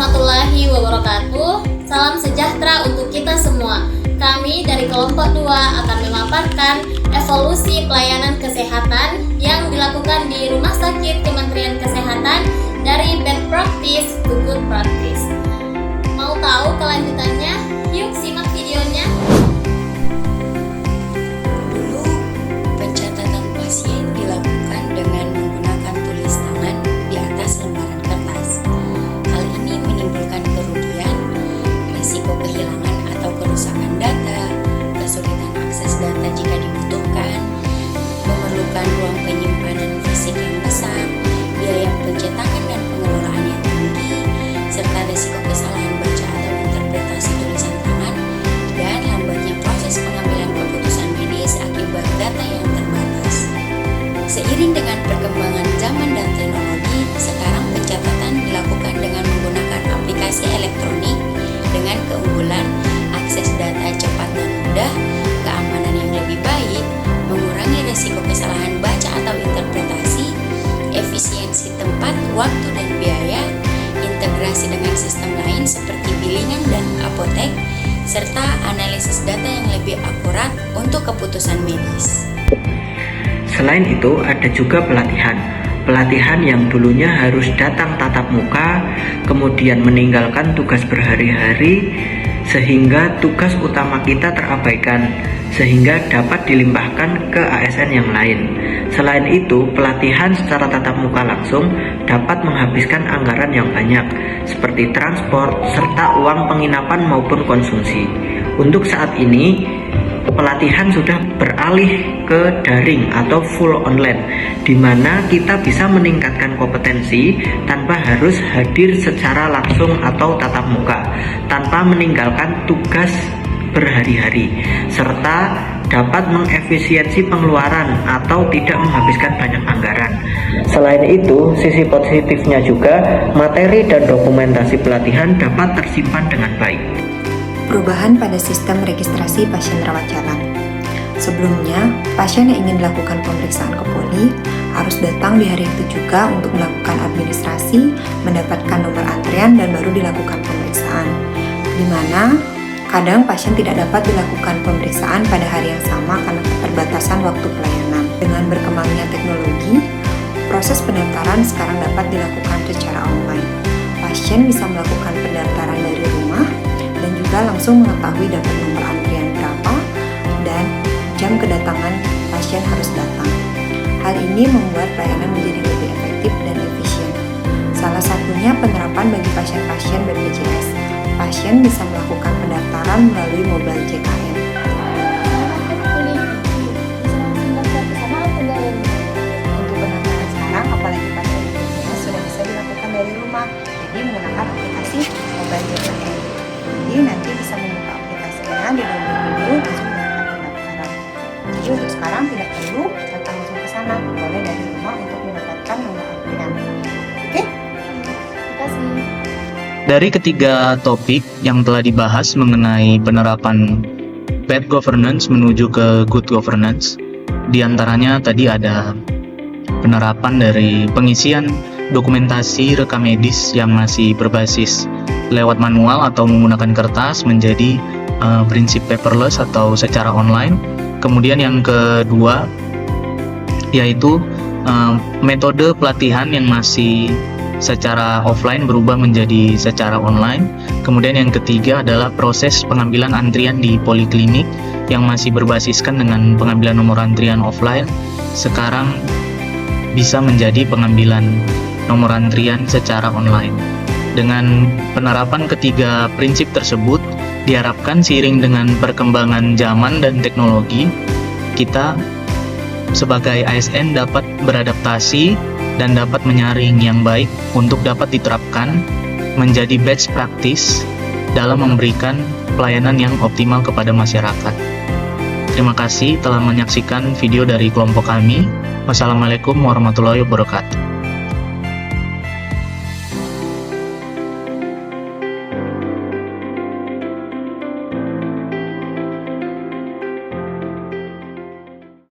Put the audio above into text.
warahmatullahi wabarakatuh. Salam sejahtera untuk kita semua. Kami dari kelompok 2 akan memaparkan evolusi pelayanan kesehatan yang dilakukan di Rumah Sakit Kementerian Kesehatan dari bad practice to good practice. Mau tahu kelanjutannya? Yuk simak videonya. Dulu, pencatatan pasien dilakukan dengan menggunakan tulis tangan di atas lembaran kertas. Hal ini menimbulkan kerugian, risiko kehilangan atau kerusakan data, kesulitan akses data jika dibutuhkan, memerlukan ruang penyimpanan fisik yang besar, biaya pencetakan dan pengelolaan yang tinggi, serta risiko kesalahan baca atau interpretasi tulisan tangan, dan lambatnya proses pengambilan keputusan medis akibat data yang terbatas. Seiring dengan perkembangan zaman dan teknologi, sekarang pencatatan dilakukan dengan menggunakan aplikasi elektronik dengan keunggulan akses data cepat dan mudah, keamanan yang lebih baik, mengurangi risiko kesalahan baca atau interpretasi, efisiensi tempat, waktu, dan biaya, integrasi dengan sistem lain seperti bilingan dan apotek, serta analisis data yang lebih akurat untuk keputusan medis. Selain itu, ada juga pelatihan. Pelatihan yang dulunya harus datang tatap muka, kemudian meninggalkan tugas berhari-hari, sehingga tugas utama kita terabaikan, sehingga dapat dilimpahkan ke ASN yang lain. Selain itu, pelatihan secara tatap muka langsung dapat menghabiskan anggaran yang banyak, seperti transport, serta uang penginapan maupun konsumsi. Untuk saat ini, pelatihan sudah beralih ke daring atau full online, di mana kita bisa meningkatkan kompetensi tanpa harus hadir secara langsung atau tatap muka, tanpa meninggalkan tugas berhari-hari, serta dapat mengefisiensi pengeluaran atau tidak menghabiskan banyak anggaran. Selain itu, sisi positifnya juga materi dan dokumentasi pelatihan dapat tersimpan dengan baik. Perubahan pada sistem registrasi pasien rawat jalan. Sebelumnya, pasien yang ingin melakukan pemeriksaan ke poli harus datang di hari itu juga untuk melakukan administrasi, mendapatkan nomor antrian, dan baru dilakukan pemeriksaan. Di mana kadang pasien tidak dapat dilakukan pemeriksaan pada hari yang sama karena keterbatasan waktu pelayanan. Dengan berkembangnya teknologi, proses pendaftaran sekarang dapat dilakukan secara online. Pasien bisa melakukan pendaftaran dari rumah dan juga langsung mengetahui dapat nomor antrian berapa dan jam kedatangan pasien harus datang. Hal ini membuat pelayanan menjadi lebih efektif dan efisien. Salah satunya penerapan bagi pasien-pasien BPJS. Pasien bisa melakukan pendaftaran melalui mobile JKN. Untuk pendaftaran sekarang, apalagi pasien BPJS sudah bisa dilakukan dari rumah, jadi menggunakan aplikasi mobile JKN. Jadi nanti bisa membuka aplikasinya di download dulu langsung melakukan pendaftaran. Jadi untuk sekarang tidak perlu datang langsung ke sana, boleh dari rumah untuk mendapatkan nomor antrian. Oke? Terima kasih. Dari ketiga topik yang telah dibahas mengenai penerapan bad governance menuju ke good governance, diantaranya tadi ada penerapan dari pengisian dokumentasi rekam medis yang masih berbasis lewat manual atau menggunakan kertas menjadi prinsip paperless atau secara online. Kemudian yang kedua yaitu metode pelatihan yang masih secara offline berubah menjadi secara online. Kemudian yang ketiga adalah proses pengambilan antrian di poliklinik yang masih berbasiskan dengan pengambilan nomor antrian offline, sekarang bisa menjadi pengambilan nomor antrian secara online. Dengan penerapan ketiga prinsip tersebut, diharapkan seiring dengan perkembangan zaman dan teknologi, kita sebagai ASN dapat beradaptasi dan dapat menyaring yang baik untuk dapat diterapkan menjadi best practice dalam memberikan pelayanan yang optimal kepada masyarakat. Terima kasih telah menyaksikan video dari kelompok kami. Wassalamualaikum warahmatullahi wabarakatuh.